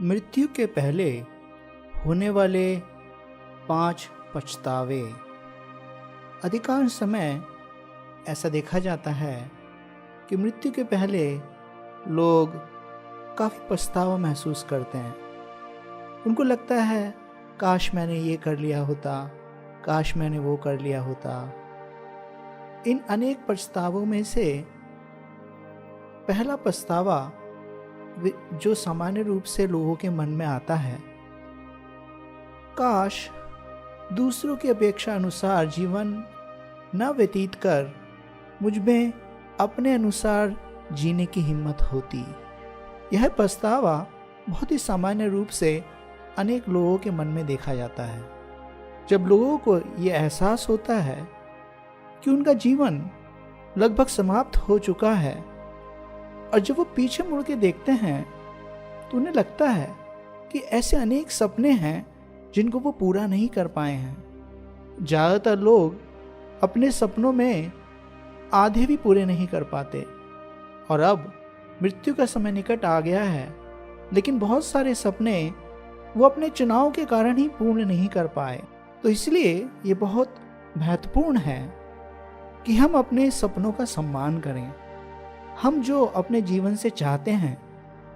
मृत्यु के पहले होने वाले 5 पछतावे। अधिकांश समय ऐसा देखा जाता है कि मृत्यु के पहले लोग काफ़ी पछतावा महसूस करते हैं। उनको लगता है काश मैंने ये कर लिया होता, काश मैंने वो कर लिया होता। इन अनेक पछतावों में से पहला पछतावा जो सामान्य रूप से लोगों के मन में आता है, काश दूसरों की अपेक्षा अनुसार जीवन न व्यतीत कर मुझ में अपने अनुसार जीने की हिम्मत होती। यह पछतावा बहुत ही सामान्य रूप से अनेक लोगों के मन में देखा जाता है। जब लोगों को यह एहसास होता है कि उनका जीवन लगभग समाप्त हो चुका है और जब वो पीछे मुड़ के देखते हैं तो उन्हें लगता है कि ऐसे अनेक सपने हैं जिनको वो पूरा नहीं कर पाए हैं। ज़्यादातर लोग अपने सपनों में आधे भी पूरे नहीं कर पाते और अब मृत्यु का समय निकट आ गया है, लेकिन बहुत सारे सपने वो अपने चुनाव के कारण ही पूर्ण नहीं कर पाए। तो इसलिए ये बहुत महत्वपूर्ण है कि हम अपने सपनों का सम्मान करें। हम जो अपने जीवन से चाहते हैं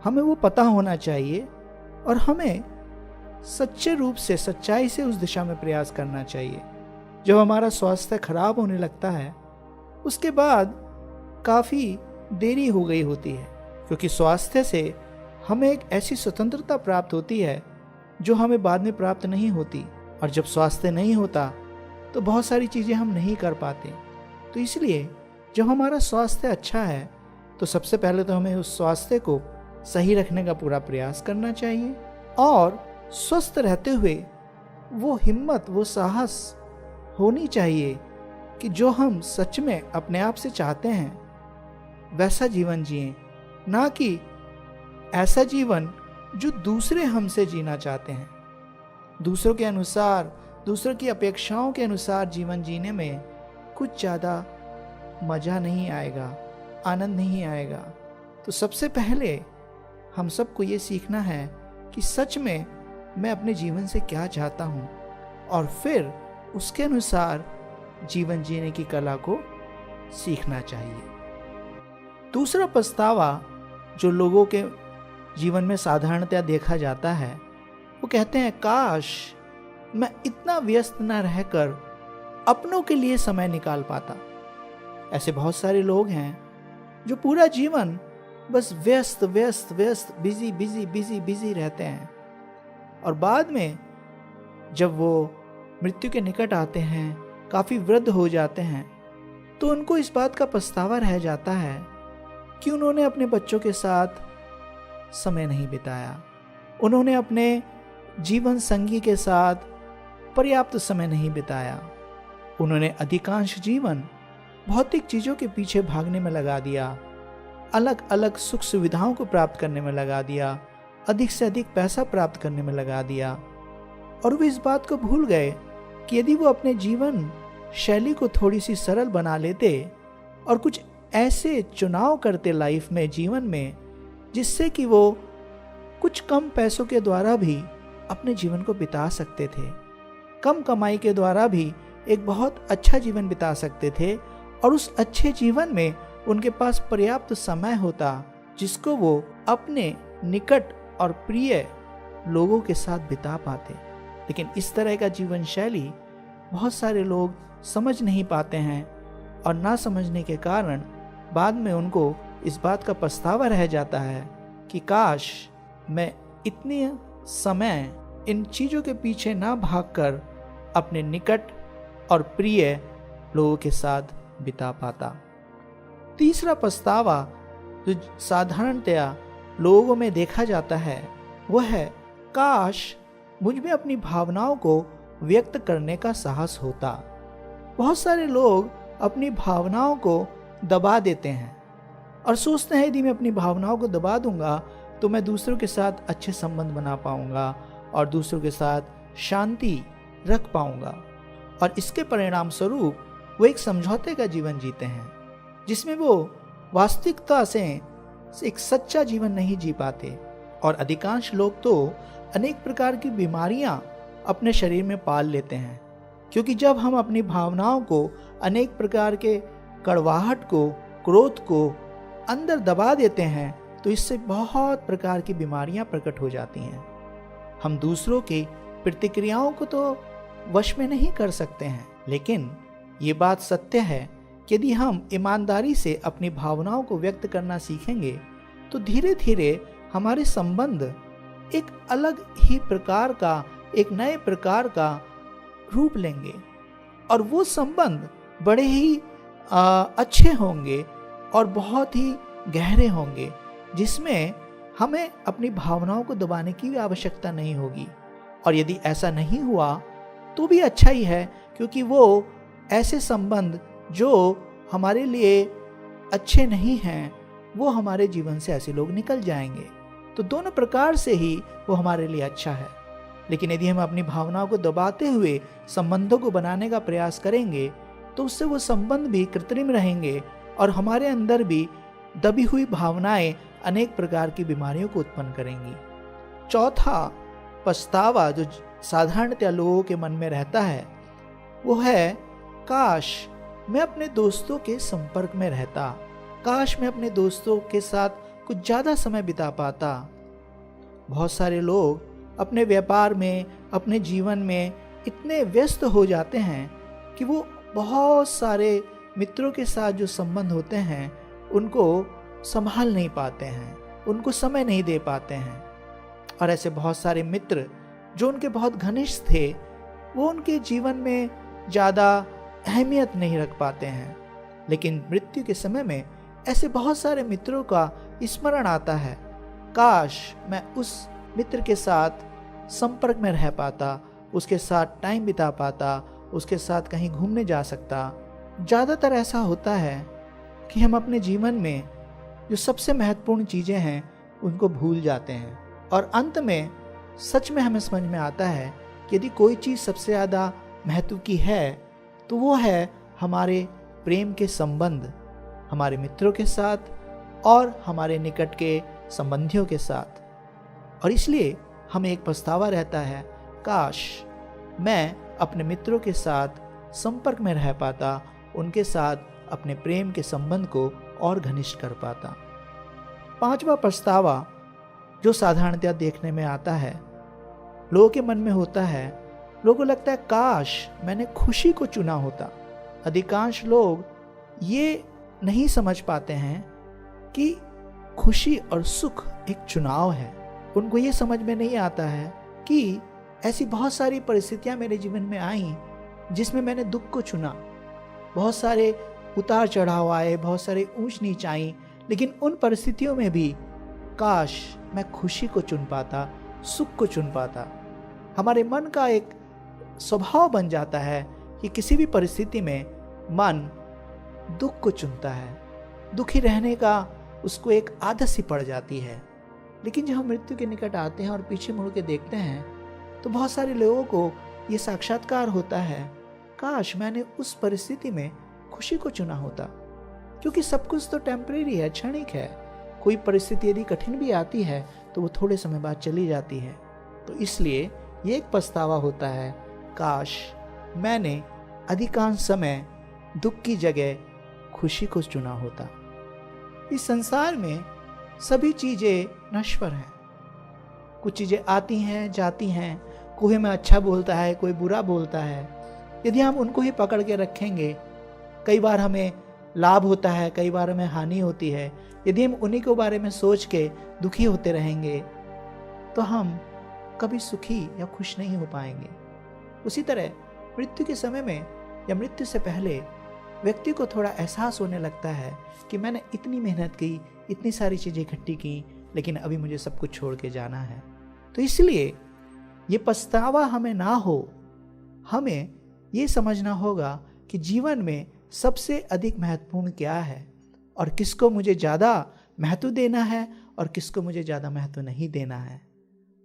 हमें वो पता होना चाहिए और हमें सच्चे रूप से सच्चाई से उस दिशा में प्रयास करना चाहिए। जब हमारा स्वास्थ्य खराब होने लगता है उसके बाद काफ़ी देरी हो गई होती है, क्योंकि स्वास्थ्य से हमें एक ऐसी स्वतंत्रता प्राप्त होती है जो हमें बाद में प्राप्त नहीं होती। और जब स्वास्थ्य नहीं होता तो बहुत सारी चीज़ें हम नहीं कर पाते। तो इसलिए जब हमारा स्वास्थ्य अच्छा है तो सबसे पहले तो हमें उस स्वास्थ्य को सही रखने का पूरा प्रयास करना चाहिए और स्वस्थ रहते हुए वो हिम्मत, वो साहस होनी चाहिए कि जो हम सच में अपने आप से चाहते हैं वैसा जीवन जिएं, ना कि ऐसा जीवन जो दूसरे हमसे जीना चाहते हैं। दूसरों के अनुसार, दूसरों की अपेक्षाओं के अनुसार जीवन जीने में कुछ ज़्यादा मज़ा नहीं आएगा, आनंद नहीं आएगा। तो सबसे पहले हम सबको ये सीखना है कि सच में मैं अपने जीवन से क्या चाहता हूँ और फिर उसके अनुसार जीवन जीने की कला को सीखना चाहिए। दूसरा पछतावा जो लोगों के जीवन में साधारणतया देखा जाता है, वो कहते हैं काश मैं इतना व्यस्त न रहकर अपनों के लिए समय निकाल पाता। ऐसे बहुत सारे लोग हैं जो पूरा जीवन बस व्यस्त व्यस्त व्यस्त बिजी बिजी बिजी बिजी रहते हैं और बाद में जब वो मृत्यु के निकट आते हैं, काफ़ी वृद्ध हो जाते हैं, तो उनको इस बात का पछतावा रह जाता है कि उन्होंने अपने बच्चों के साथ समय नहीं बिताया, उन्होंने अपने जीवन संगी के साथ पर्याप्त समय नहीं बिताया, उन्होंने अधिकांश जीवन भौतिक चीज़ों के पीछे भागने में लगा दिया, अलग अलग सुख सुविधाओं को प्राप्त करने में लगा दिया, अधिक से अधिक पैसा प्राप्त करने में लगा दिया और वो इस बात को भूल गए कि यदि वो अपने जीवन शैली को थोड़ी सी सरल बना लेते और कुछ ऐसे चुनाव करते लाइफ में, जीवन में, जिससे कि वो कुछ कम पैसों के द्वारा भी अपने जीवन को बिता सकते थे, कम कमाई के द्वारा भी एक बहुत अच्छा जीवन बिता सकते थे और उस अच्छे जीवन में उनके पास पर्याप्त समय होता जिसको वो अपने निकट और प्रिय लोगों के साथ बिता पाते। लेकिन इस तरह का जीवन शैली बहुत सारे लोग समझ नहीं पाते हैं और ना समझने के कारण बाद में उनको इस बात का पछतावा रह जाता है कि काश मैं इतने समय इन चीज़ों के पीछे ना भागकर अपने निकट और प्रिय लोगों के साथ बिता पाता। तीसरा पछतावा जो साधारणतया लोगों में देखा जाता है वह है काश मुझ में अपनी भावनाओं को व्यक्त करने का साहस होता। बहुत सारे लोग अपनी भावनाओं को दबा देते हैं और सोचते हैं यदि मैं अपनी भावनाओं को दबा दूंगा तो मैं दूसरों के साथ अच्छे संबंध बना पाऊंगा और दूसरों के साथ शांति रख पाऊंगा और इसके परिणाम स्वरूप वो एक समझौते का जीवन जीते हैं जिसमें वो वास्तविकता से एक सच्चा जीवन नहीं जी पाते और अधिकांश लोग तो अनेक प्रकार की बीमारियां अपने शरीर में पाल लेते हैं, क्योंकि जब हम अपनी भावनाओं को, अनेक प्रकार के कड़वाहट को, क्रोध को अंदर दबा देते हैं तो इससे बहुत प्रकार की बीमारियां प्रकट हो जाती हैं। हम दूसरों की प्रतिक्रियाओं को तो वश में नहीं कर सकते हैं, लेकिन ये बात सत्य है कि यदि हम ईमानदारी से अपनी भावनाओं को व्यक्त करना सीखेंगे तो धीरे धीरे हमारे संबंध एक अलग ही प्रकार का, एक नए प्रकार का रूप लेंगे और वो संबंध बड़े ही अच्छे होंगे और बहुत ही गहरे होंगे, जिसमें हमें अपनी भावनाओं को दबाने की भी आवश्यकता नहीं होगी। और यदि ऐसा नहीं हुआ तो भी अच्छा ही है, क्योंकि वो ऐसे संबंध जो हमारे लिए अच्छे नहीं हैं वो हमारे जीवन से ऐसे लोग निकल जाएंगे। तो दोनों प्रकार से ही वो हमारे लिए अच्छा है। लेकिन यदि हम अपनी भावनाओं को दबाते हुए संबंधों को बनाने का प्रयास करेंगे तो उससे वो संबंध भी कृत्रिम रहेंगे और हमारे अंदर भी दबी हुई भावनाएं अनेक प्रकार की बीमारियों को उत्पन्न करेंगी। चौथा पछतावा जो साधारणतः लोगों के मन में रहता है वो है, काश मैं अपने दोस्तों के संपर्क में रहता, काश मैं अपने दोस्तों के साथ कुछ ज़्यादा समय बिता पाता। बहुत सारे लोग अपने व्यापार में, अपने जीवन में इतने व्यस्त हो जाते हैं कि वो बहुत सारे मित्रों के साथ जो संबंध होते हैं उनको संभाल नहीं पाते हैं, उनको समय नहीं दे पाते हैं। और ऐसे बहुत सारे मित्र जो उनके बहुत घनिष्ठ थे वो उनके जीवन में ज़्यादा अहमियत नहीं रख पाते हैं। लेकिन मृत्यु के समय में ऐसे बहुत सारे मित्रों का स्मरण आता है, काश मैं उस मित्र के साथ संपर्क में रह पाता, उसके साथ टाइम बिता पाता, उसके साथ कहीं घूमने जा सकता। ज़्यादातर ऐसा होता है कि हम अपने जीवन में जो सबसे महत्वपूर्ण चीज़ें हैं उनको भूल जाते हैं और अंत में सच में हमें समझ में आता है कि यदि कोई चीज़ सबसे ज़्यादा महत्व की है तो वो है हमारे प्रेम के संबंध, हमारे मित्रों के साथ और हमारे निकट के संबंधियों के साथ। और इसलिए हमें एक पछतावा रहता है, काश मैं अपने मित्रों के साथ संपर्क में रह पाता, उनके साथ अपने प्रेम के संबंध को और घनिष्ठ कर पाता। पांचवा पछतावा जो साधारणतः देखने में आता है, लोगों के मन में होता है, लोगों को लगता है काश मैंने खुशी को चुना होता। अधिकांश लोग ये नहीं समझ पाते हैं कि खुशी और सुख एक चुनाव है। उनको ये समझ में नहीं आता है कि ऐसी बहुत सारी परिस्थितियां मेरे जीवन में आई जिसमें मैंने दुख को चुना। बहुत सारे उतार चढ़ाव आए, बहुत सारे ऊंच नीच आई, लेकिन उन परिस्थितियों में भी काश मैं खुशी को चुन पाता, सुख को चुन पाता। हमारे मन का एक स्वभाव बन जाता है कि किसी भी परिस्थिति में मन दुख को चुनता है, दुखी रहने का उसको एक आदत सी पड़ जाती है। लेकिन जब हम मृत्यु के निकट आते हैं और पीछे मुड़ के देखते हैं तो बहुत सारे लोगों को ये साक्षात्कार होता है, काश मैंने उस परिस्थिति में खुशी को चुना होता, क्योंकि सब कुछ तो टेम्परेरी है, क्षणिक है। कोई परिस्थिति यदि कठिन भी आती है तो वो थोड़े समय बाद चली जाती है। तो इसलिए ये एक पछतावा होता है, काश मैंने अधिकांश समय दुख की जगह खुशी को चुना होता। इस संसार में सभी चीज़ें नश्वर हैं, कुछ चीज़ें आती हैं जाती हैं, कोई हमें अच्छा बोलता है, कोई बुरा बोलता है। यदि हम उनको ही पकड़ के रखेंगे, कई बार हमें लाभ होता है, कई बार हमें हानि होती है। यदि हम उन्हीं के बारे में सोच के दुखी होते रहेंगे तो हम कभी सुखी या खुश नहीं हो पाएंगे। उसी तरह मृत्यु के समय में या मृत्यु से पहले व्यक्ति को थोड़ा एहसास होने लगता है कि मैंने इतनी मेहनत की, इतनी सारी चीज़ें इकट्ठी की, लेकिन अभी मुझे सब कुछ छोड़ के जाना है। तो इसलिए ये पछतावा हमें ना हो, हमें ये समझना होगा कि जीवन में सबसे अधिक महत्वपूर्ण क्या है और किसको मुझे ज़्यादा महत्व देना है और किसको मुझे ज़्यादा महत्व नहीं देना है।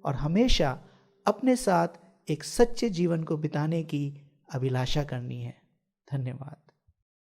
और हमेशा अपने साथ एक सच्चे जीवन को बिताने की अभिलाषा करनी है। धन्यवाद।